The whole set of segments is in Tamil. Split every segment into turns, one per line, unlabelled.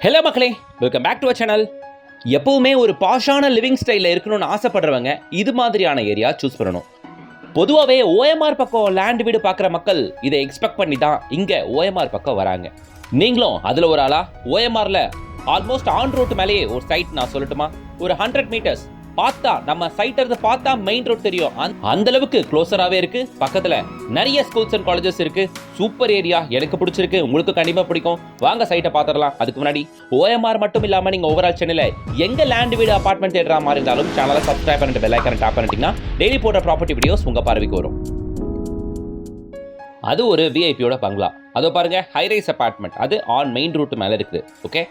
ஹலோ மக்களே, welcome back to our channel. எப்பவுமே ஒரு பாஷான லிவிங் ஸ்டைலில் இருக்கணும்னு ஆசைப்படுறவங்க இது மாதிரியான ஏரியா சூஸ் பண்ணணும். பொதுவாகவே ஓஎம்ஆர் பக்கம் லேண்ட் வீடு பார்க்குற மக்கள் இதை எக்ஸ்பெக்ட் பண்ணி தான் இங்கே ஓஎம்ஆர் பக்கம் வராங்க. நீங்களும் அதில் ஒரு ஆளா? ஓஎம்ஆரில் ஆல்மோஸ்ட் ஆன் ரோட்டு மேலேயே ஒரு சைட் நான் சொல்லட்டுமா, ஒரு 100 மீட்டர்ஸ் பார்த்தா நம்ம சைட் இருந்து பார்த்தா மெயின் ரோட் தெரியும். அந்த அளவுக்கு க்ளோஸராகவே இருக்கு. பக்கத்தில் நிறைய ஸ்கூல்ஸ் அண்ட் காலேஜஸ் இருக்கு. சூப்பர் ஏரியா, எனக்கு பிடிச்சிருக்கு, உங்களுக்கு கண்டிப்பாக பிடிக்கும். வாங்க சைட்டை பார்த்துடலாம். அதுக்கு முன்னாடி ஓஎம்ஆர் மட்டும் இல்லாமல் நீங்கள் ஓவரால் சென்னையில் எங்கே லேண்ட் வீடு அபார்ட்மெண்ட் தேடுற மாதிரி இருந்தாலும் சேனலை சப்ஸ்கிரைப் பண்ணிட்டு பெல் ஐகானை டாப் பண்ணிட்டீங்கன்னா டெய்லி போடுற ப்ராப்பர்ட்டி வீடியோஸ் உங்கள் பார்வைக்கு வரும். அது ஒரு விஐபியோட பங்களா. அதோ பாருங்க, ஹைரைஸ் அபார்ட்மெண்ட். அது ஆன் மெயின் ரோட்டு மேலே இருக்குது. ஓகே,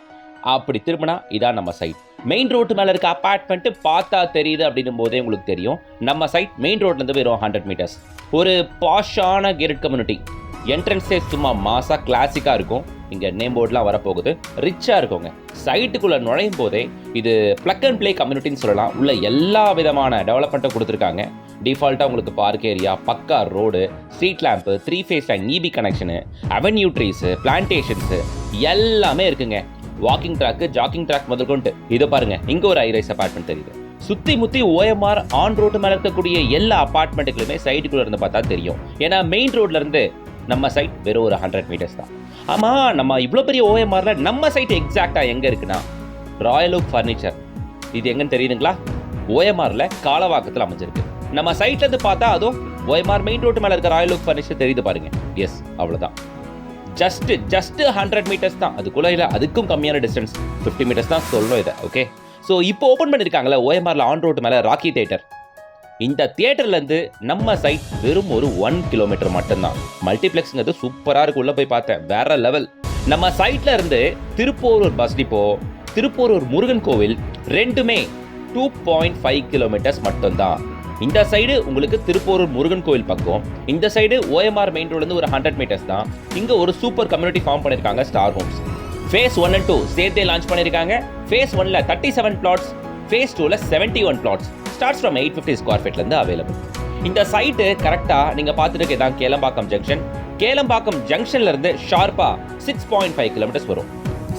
அப்படி திரும்பினா இதான் நம்ம சைட். மெயின் ரோட்டு மேலே இருக்க அப்பார்ட்மெண்ட்டு பார்த்தா தெரியுது அப்படின்னும் போதே உங்களுக்கு தெரியும் நம்ம சைட் மெயின் ரோட்லேருந்து வெறும் 100 மீட்டர்ஸ். ஒரு பாஷான கேட்டட் கம்யூனிட்டி. என்ட்ரன்ஸே சும்மா மாசா கிளாசிக்காக இருக்கும். இங்கே நேம் போர்ட்லாம் வரப்போகுது. ரிச்சாக இருக்குங்க. சைட்டுக்குள்ளே நுழையும் போதே இது ப்ளக் அண்ட் ப்ளே கம்யூனிட்டின்னு சொல்லலாம். உள்ள எல்லா விதமான டெவலப்மெண்ட்டும் கொடுத்துருக்காங்க. டிஃபால்ட்டாக உங்களுக்கு park area, pucca road, street lamp, 3 phase line, EB connection, avenue trees, plantations எல்லாமே இருக்குங்க. வாக்கிங் ட்ராக்கு, ஜாக்கிங் ட்ராக் முதல் கொண்டு இதை பாருங்க. இங்கே ஒரு ஹைரைஸ் அபார்ட்மெண்ட் தெரியுது. சுற்றி முற்றி ஓஎம்ஆர் ஆன் ரோட்டு மேலே இருக்கக்கூடிய எல்லா அபார்ட்மெண்ட்டுகளுமே சைட்டுக்குள்ளே இருந்து பார்த்தா தெரியும். ஏன்னா மெயின் ரோட்லேருந்து நம்ம சைட் வெறும் ஒரு 100 மீட்டர்ஸ் தான். ஆமாம், நம்ம இவ்வளோ பெரிய ஓஎம்ஆரில் நம்ம சைட் எக்ஸாக்டாக எங்கே இருக்குன்னா ராயல் ஓக் ஃபர்னிச்சர். இது எங்கன்னு தெரியுதுங்களா? ஓஎம்ஆரில் காலவாக்கத்தில் அமைஞ்சிருக்கு. நம்ம சைட்லேருந்து பார்த்தா அதுவும் ஓஎம்ஆர் மெயின் ரோட்டு மேலே இருக்க ராயல் ஓக் ஃபர்னிச்சர் தெரியுது பாருங்க. எஸ், அவ்வளோதான். ஜஸ்ட் 100 மீட்டர்ஸ் தான். அதுக்குள்ள இல்லை, அதுக்கும் கம்மியான டிஸ்டன்ஸ் 50 மீட்டர்ஸ் தான் சொல்லணும் இதை. ஓகே, ஸோ இப்போ ஓப்பன் பண்ணியிருக்காங்களே ஓஎம்ஆரில் ஆன் ரோட்டு மேலே ராக்கி தியேட்டர். இந்த தியேட்டர்லேருந்து நம்ம சைட் வெறும் ஒரு 1 கிலோமீட்டர் மட்டும்தான். மல்டிப்ளெக்ஸுங்கிறது சூப்பராக இருக்கு. உள்ளே போய் பார்த்தேன், வேற லெவல். நம்ம சைட்ல இருந்து திருப்போரூர் பஸ் டிப்போ, திருப்போரூர் முருகன் கோவில் ரெண்டுமே 2.5 கிலோமீட்டர்ஸ் மட்டும்தான். இந்த சைடு உங்களுக்கு திருப்போரூர் முருகன் கோவில் பக்கம், இந்த சைடு ஓஎம்ஆர் மெயின் ரோட்லேருந்து ஒரு 100 மீட்டர்ஸ் தான். இங்கே ஒரு சூப்பர் கம்யூனிட்டி ஃபார்ம் பண்ணியிருக்காங்க, ஸ்டார் ஹோம்ஸ். ஃபேஸ் 1 and 2 சேர்த்தே லான்ச் பண்ணியிருக்காங்க. ஃபேஸ் 1ல 37 பிளாட்ஸ், ஃபேஸ் 2ல 71 பிளாட்ஸ். ஸ்டார்ட்ஸ் ஃப்ரம் 850 ஸ்கொயர் ஃபீட்லேருந்து அவைலபிள். இந்த சைட்டு கரெக்டாக நீங்கள் பார்த்துட்டு தான் கேளம்பாக்கம் ஜங்ஷன். கேளம்பாக்கம் ஜங்ஷன்லேருந்து ஷார்ப்பாக 6.5 கிலோமீட்டர்ஸ் வரும்.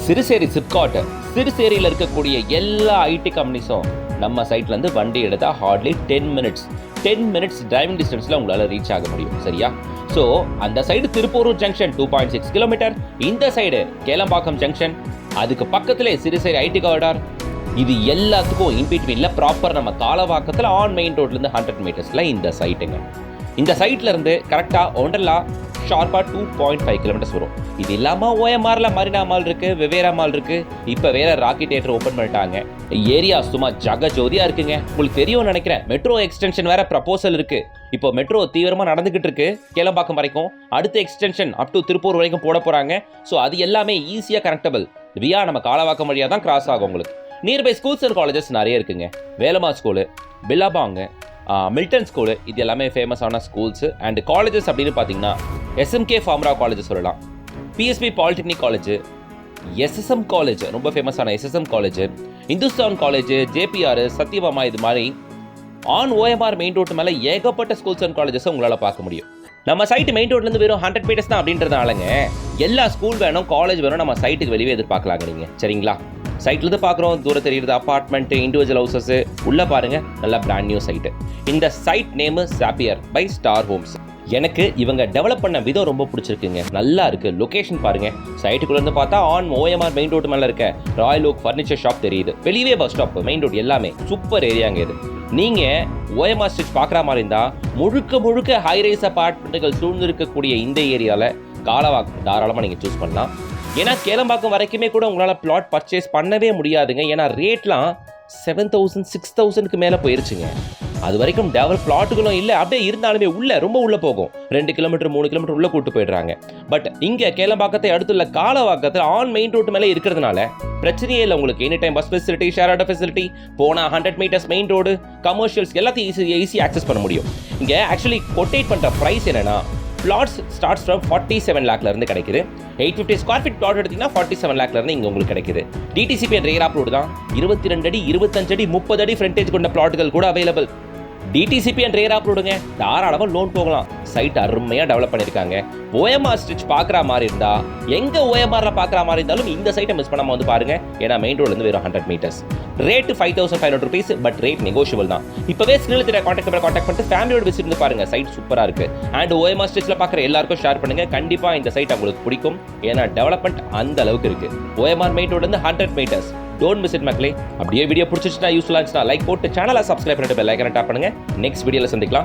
சிறுசேரி சிப்காட். சிறுசேரியில் இருக்கக்கூடிய எல்லா ஐடி கம்பெனிஸும் நம்ம சைட்லேருந்து வண்டி எடுத்தால் ஹார்ட்லி 10 மினிட்ஸ் டிரைவிங் டிஸ்டன்ஸில் உங்களால் ரீச் ஆக முடியும். சரியா? ஸோ அந்த சைடு திருப்போரூர் ஜங்ஷன் 2.6 கிலோமீட்டர், இந்த சைடு கேளம்பாக்கம் ஜங்ஷன், அதுக்கு பக்கத்திலே சிறுசேரி ஐடி காரிடார். இது எல்லாத்துக்கும் இன்பிட்வீனில் ப்ராப்பர் நம்ம காலவாக்கத்தில் ஆன் மெயின் ரோட்லேருந்து 100 மீட்டர்ஸில் இந்த சைட்டுங்க. இந்த சைட்லேருந்து கரெக்டாக ஒண்டர்லா ஷார்ப்பாக 2.5 கிலோமீட்டர்ஸ் வரும். இது இல்லாமல் ஓஎம்ஆரில் மரினா மால் இருக்குது, வெவேரா மால் இருக்குது. இப்போ வேற ராக்கி தியேட்டர் ஓப்பன் பண்ணிட்டாங்க. ஏரியா சும்மா ஜகஜோதியாக இருக்குங்க. உங்களுக்கு தெரியும்னு நினைக்கிறேன், மெட்ரோ எக்ஸ்டென்ஷன் வேற ப்ரப்போசல் இருக்குது. இப்போ மெட்ரோ தீவிரமாக நடந்துகிட்டு இருக்கு. கேளம்பாக்கம் வரைக்கும், அடுத்த எக்ஸ்டென்ஷன் அப் டு திருப்பூர் வரைக்கும் போட போகிறாங்க. ஸோ அது எல்லாமே ஈஸியாக கனெக்டபிள். வியா நம்ம காலவாக்கம் வழியாக தான் கிராஸ் ஆகும். உங்களுக்கு நியர்பை ஸ்கூல்ஸ் அண்ட் காலேஜஸ் நிறைய இருக்குங்க. Velamma school, Billabong, Milton school, இது எல்லாமே ஃபேமஸான ஸ்கூல்ஸு அண்ட் காலேஜஸ். அப்படின்னு பார்த்தீங்கன்னா எஸ்எம்கே ஃபார்மரா காலேஜ் சொல்லலாம், PSB polytechnic college, SSM college ரொம்ப ஃபேமஸான SSM college, Hindustan college, JPR, Sathyabama, இது மாதிரி ஆன் ஓஎம்ஆர் மெயின் ரோட்டு மேலே ஏகப்பட்ட ஸ்கூல்ஸ் அண்ட் காலேஜஸை உங்களால் பார்க்க முடியும். நம்ம சைட்டு மெயின் ரோட்லேருந்து வெறும் 100 மீட்டர்ஸ் தான் அப்படின்றதுனாலங்க எல்லா ஸ்கூல் வேணும், காலேஜ் வேணும், நம்ம சைட்டுக்கு வெளியே எதிர்பார்க்கலாங்க நீங்கள். சரிங்களா? சைட்லேருந்து பார்க்குறோம், தூரம் தெரியுது அப்பார்ட்மெண்ட்டு, இண்டிவிஜுவல் ஹவுசஸ். உள்ளே பாருங்க, நல்லா பிராண்ட் நியூ சைட்டு. இந்த site name Sapphire by Star Homes. எனக்கு இவங்க டெவலப் பண்ண விதம் ரொம்ப பிடிச்சிருக்குங்க. நல்லா இருக்கு. லொகேஷன் பாருங்க. சைட்டுக்குள்ள இருந்து பார்த்தா ஆன் ஓஎம்ஆர் மெயின் ரோடு மேலே இருக்க ராயல் ஓக் ஃபர்னிச்சர் ஷாப் தெரியுது. வெளியே பஸ் ஸ்டாப், மெயின் ரோடு எல்லாமே சூப்பர் ஏரியாங்க இது. நீங்கள் ஓஎம்ஆர் ஸ்ட்ரீட் பார்க்குற மாதிரி இருந்தால் முழுக்க ஹைரைஸ் அபார்ட்மெண்ட்டுகள் சூழ்ந்து இருக்கக்கூடிய இந்த ஏரியாவில் காலவாக்கம் தாராளமாக நீங்கள் சூஸ் பண்ணலாம். ஏன்னா கேளம்பாக்கம் வரைக்குமே கூட உங்களால் பிளாட் பர்ச்சேஸ் பண்ணவே முடியாதுங்க. ஏன்னா ரேட்லாம் 7,000 6,000க்கு மேலே போயிருச்சுங்க. அது வரைக்கும் டெவலப் பிளாட்டுகளும் இல்லை. அப்படியே இருந்தாலுமே ரொம்ப உள்ளே போகும். 2 கிலோமீட்டர் 3 கிலோமீட்டர் உள்ளே கூட்டு போயிடுறாங்க. பட் இங்கே கேளம்பாக்கத்தை அடுத்துள்ள காலவாக்கத்தில் ஆன் மெயின் ரோட்டு மேலே இருக்கிறதுனால பிரச்சனையே இல்லை. உங்களுக்கு any time bus facility, share auto facility, போனால் 100 மீட்டர்ஸ் மெயின் ரோடு, கமர்ஷியல்ஸ் எல்லாத்தையும் ஈஸியாக ஆக்சஸ் பண்ண முடியும். இங்கே ஆக்சுவலி கொட்டேட் பண்ணுற ப்ரைஸ் என்னென்னா, பிளாட்ஸ் ஸ்டார்ட்ஸ் ஃப்ரம் 47 லேக்லேருந்து கிடைக்குது. 850 ஸ்கொயர் ஃபீட் பிளாட் எடுத்திங்கன்னா 47 லேக்லேருந்து இங்கே உங்களுக்கு கிடைக்குது. டிடிசிபி ரேர் அப்ரூவ்டு தான். 22 அடி, 25 அடி, 30 அடி ஃப்ரண்டேஜ் கொண்ட பிளாட்டுகள் கூட அவைலபிள். டிடிசிபி அண்ட் ரேர் அப்ரூவ்டுங்க, தாராளமாக லோன் போகலாம். சைட் அருமையாக டெவலப் பண்ணியிருக்காங்க. OMR ஸ்ட்ரிச் பார்க்குற மாதிரி இருந்தா, எங்கே OMRல பார்க்குற மாதிரி இருந்தாலும் இந்த சைட்டை மிஸ் பண்ணாமல் வந்து பாருங்க. ஏன்னா மெயின் ரோட்லேருந்து வெறும் 100 meters. Rate 5500 rupees, but rate negotiable தான். இப்போவே ஸ்கிரீனில் தெரிய கான்டாக்ட் பண்ணிட்டு ஃபேமிலியோட விசிட் இருந்து பாருங்க. சைட் சூப்பராக இருக்கு. அண்ட் OMR ஸ்ட்ரிச்சில் பார்க்குற எல்லாருக்கும் ஷேர் பண்ணுங்க. கண்டிப்பாக இந்த சைட் உங்களுக்கு பிடிக்கும். ஏன்னா டெவலப்மெண்ட் அந்த அளவுக்கு இருக்கு. OMR மெயின் ரோட்லேருந்து 100 மீட்டர்ஸ். டோன்ட் மிஸ் இட் மக்களே. அப்படியே வீடியோ பிடிச்சிச்சுன்னா யூஸ்ஃபுல்லாக இருந்துச்சுன்னா லைக் போட்டு சேனலை சப்ஸ்கிரைப் பண்ணிட்டு பெல் ஐக்கனை டாப் பண்ணுங்க. நெக்ஸ்ட் வீடியோவில் சந்திக்கலாம்.